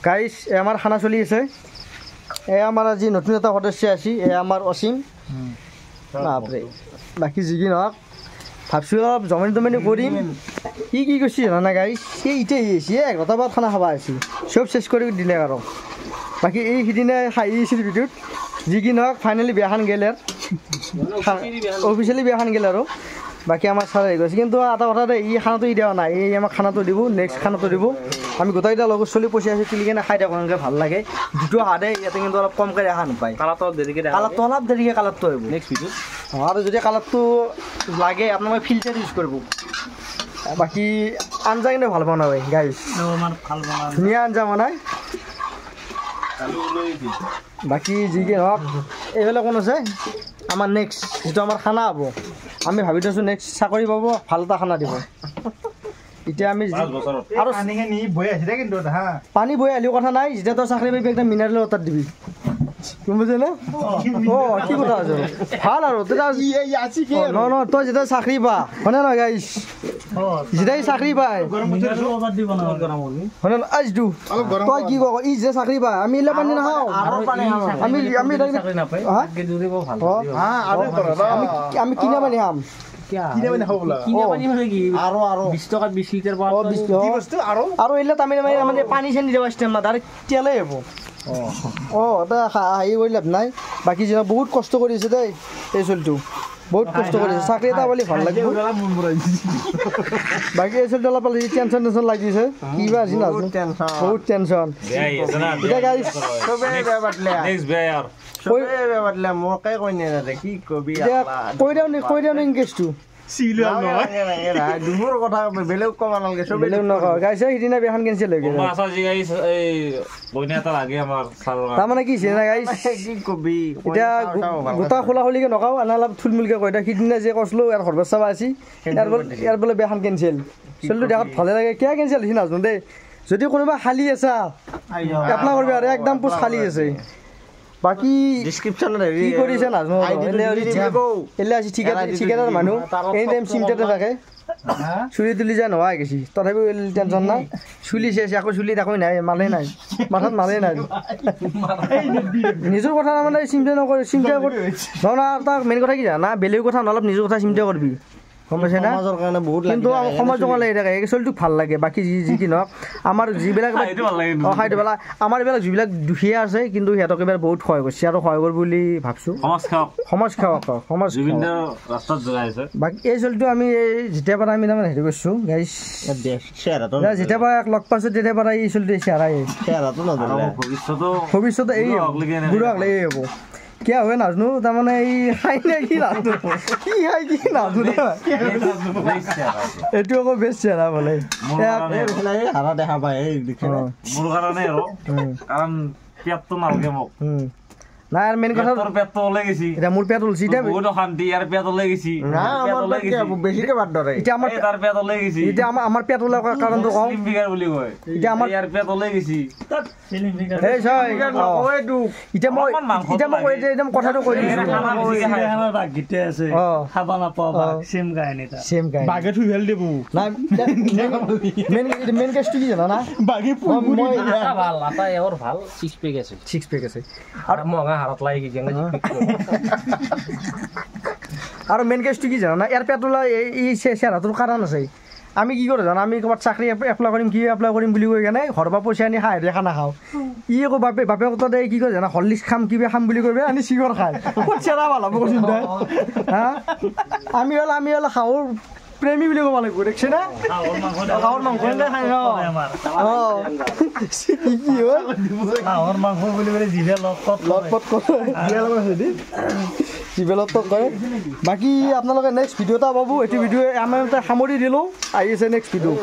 গাইছ আমাৰ খানা চলি আছে আমাৰ আজি নতুন এটা সদস্য আছে আমাৰ অসীম বাপৰে বাকী যি কি নহওক ভাবছোঁ অলপ জমনি কৰিম কি কৈছি জানা গাইছ সেই ইতিয়া আহিছে 11টা বজাত খানা খাব আহিছে চব চেছ কৰি দিলে আৰু বাকী এই সিদিনা হাঁহি আছিল ভিডিঅ'ত যি কি নহওক ফাইনেলি বিয়াখন গ'ল অফিচিয়েলি বিয়াখন গ'ল আৰু বাকী আমাৰ ছাৰ আহি গৈছে কিন্তু এটা কথা দেই ই খানাটো দিয়া নাই এই আমাক খানাটো দিব নেক্সট খানাটো দিব আমি গোটেইকেইটা লগত চলি পইচা আছোঁ তুলি কিনে খাই থাকোঁ এনেকৈ ভাল লাগে যিটো সাদে ইয়াতে কিন্তু অলপ কমকৈ দেখা নাপায় কালাৰটো অলপ দেৰিকৈ কালাৰটো আহিব নেক্সট ভিডিঅ' আৰু যদি কালাৰটো লাগে আপোনালোকে ফিল্টাৰ ইউজ কৰিব বাকী আঞ্জা কিন্তু ভাল বনাব গাইছ ধুনীয়া আঞ্জা বনাই বাকী যি কি হওক এইফালে কোন আছে আমাৰ নেক্সট যিটো আমাৰ খানা হ'ব আমি ভাবি থৈছোঁ নেক্সট চাকৰি পাব ভাল এটা খানা দিব এতিয়া আমি আৰু পানী বৈ আহিলেও কথা নাই যেতিয়া তই চাকৰি পাবি একদম মিনাৰেল ৱাটাৰ দিবি গম পাইছে নে অঁ কি কথা আছে ভাল আৰু নহয় তই যেতিয়া চাকৰি পা হয়নে নহয় গাইছ যেতিয়া চাকৰি পায় হয়নে আজিতো তই কি ক ই যে চাকৰি পায় আমি এইবিলাক পানী নাখাওঁ আমি কিনা পানী খাম আৰু এইবিলাক আমি মানে পানী চানি দিব ডাইৰেক্ট তেলেই হ'ব হাঁহি কৰি লাভ নাই বাকী যেনে বহুত কষ্ট কৰিছে দেই এই চলিটো বহুত কষ্ট কৰিছে চাকৰি এটা বুলি ভাল লাগিব বাকী এই চলিটো অলপ টেনশ্যন লাগিছে কিবা আছে বহুত টেনশ্যন এতিয়া গাইছ কৈ দিওঁ নে কেছটো সিদিনা বিয়াখন কেঞ্চেল হৈ গ'ল তাৰমানে কি এতিয়া গোটা খোলা খুলিকে নকাওঁ এনে অলপ থুলমূলকে কৈ দিওঁ সিদিনা যে কৈছিলোঁ ইয়াৰ ঘৰ চাবা আছে ইয়াৰ বোলে বিয়াখন কেঞ্চেল চলিটো দেখাত ভালে লাগে কিয় কেঞ্চেল হৈছে নাজানো দেই যদি কোনোবা খালী আছা এপ্লাই কৰিবি আৰু একদম পোষ্ট খালী আছে বাকী ডিছক্ৰিপশ্যনত কি কৰিছে নাজানো ঠিকাদাৰ মানুহ এনি টাইম চিন্তাতে থাকে চুলি তুলি যায় নোহোৱা গৈছে তথাপিও টেনশ্যন নাই চুলি চেচ আকৌ চুলিত একো নাই মালে নাই মাথাত মালে নাই নিজৰ কথা মানে চিন্তা নকৰি চিন্তা কৰি নহয় তাৰ মেইন কথা কি জানা বেলেগ কথা অলপ নিজৰ কথা চিন্তা কৰিবি গম পাইছে না কিন্তু সমাজৰ কাৰণে লাগি থাকে চলিটোক ভাল লাগে বাকী যি কি নহওক আমাৰ যিবিলাক খাইটো পেলাই আমাৰ এইবিলাক যিবিলাক দুখীয়া আছে কিন্তু সিহঁতক এইবাৰ বহুত সহায় কৰিছে আৰু সহায় কৰিব বুলি ভাবছোঁ সমাজ সেৱক বাকী এই চলিটো আমি যেতিয়াৰ পৰা আমি তাৰমানে হেৰি কৰিছোঁ গাইছ যেতিয়াৰ পৰা লগ পাইছোঁ তেতিয়াৰ পৰা এই চলিটো চেহেৰাই ভৱিষ্যতে এই বুঢ়া হ'লে এই হ'ব কিয় হয় নাজানো তাৰমানে এই খাই নে কি নাজানো কি খাই কি নাজানো এইটো আকৌ বেষ্ট চেহেৰা বোলে দেখা পায় মোৰ কাৰণে আৰু কাৰণ পেটটো নালাগে মোক নাই আৰু মেইন কথা পেটটো ওলাই গৈছে এতিয়া মোৰ পেট ওলছি এতিয়া বহুত অশান্তি ইয়াৰ পেট ওলাই গৈছে বেছিকে বাদ ধৰে এতিয়া আমাৰ তাৰ পেট ওলাই গৈছে এতিয়া আমাৰ পেট ওলাই কাৰণটো কওঁ ফিগাৰ বুলি কয় এতিয়া আমাৰ ইয়াৰ পেট ওলাই গৈছে এই ছয় এতিয়া মই একদম কথাটো কৈ দিছোঁ গীতে আছে খাবা নাপাওঁ চেম কাহিনী বাঘে থুই ভাল দিব নাই মেইন কেছটো কি জানা না বাঘে ভাল এটা এওৰ ভাল 6 পেক আছে আৰু মগা হাৰত লাগি গিয়ে আৰু মেইন কেছটো কি জানা না ইয়াৰ পেট ওলাই এই চেহেৰাটোৰ কাৰণ আছে আমি কি কৰোঁ জানো আমি ক'ৰবাত চাকৰি এপ্লাই কৰিম বুলি কৈ কেনে ঘৰৰ পৰা পইচা আনি খাই খানা খাওঁ ই আকৌ বাপে কথা কি কয় জানা হৰলিক্স খাম কিবা খাম বুলি কৈ আনি চিঙৰ খায় ক'ত চেৰা ভাল হ'ব চিন্তা হা আমি হ'লে খাওঁ প্ৰেমী বুলি ক'ব লাগিব দেখিছে না গাঁৱৰ মাংস খাই কি হয় গাঁৱৰ মাংস বুলি ক'লে জিভে লটপট কৰে বাকী আপোনালোকে নেক্সট ভিডিঅ' এটা পাব এইটো ভিডিঅ' আমি সামৰি দিলোঁ আহি আছে নেক্সট ভিডিঅ'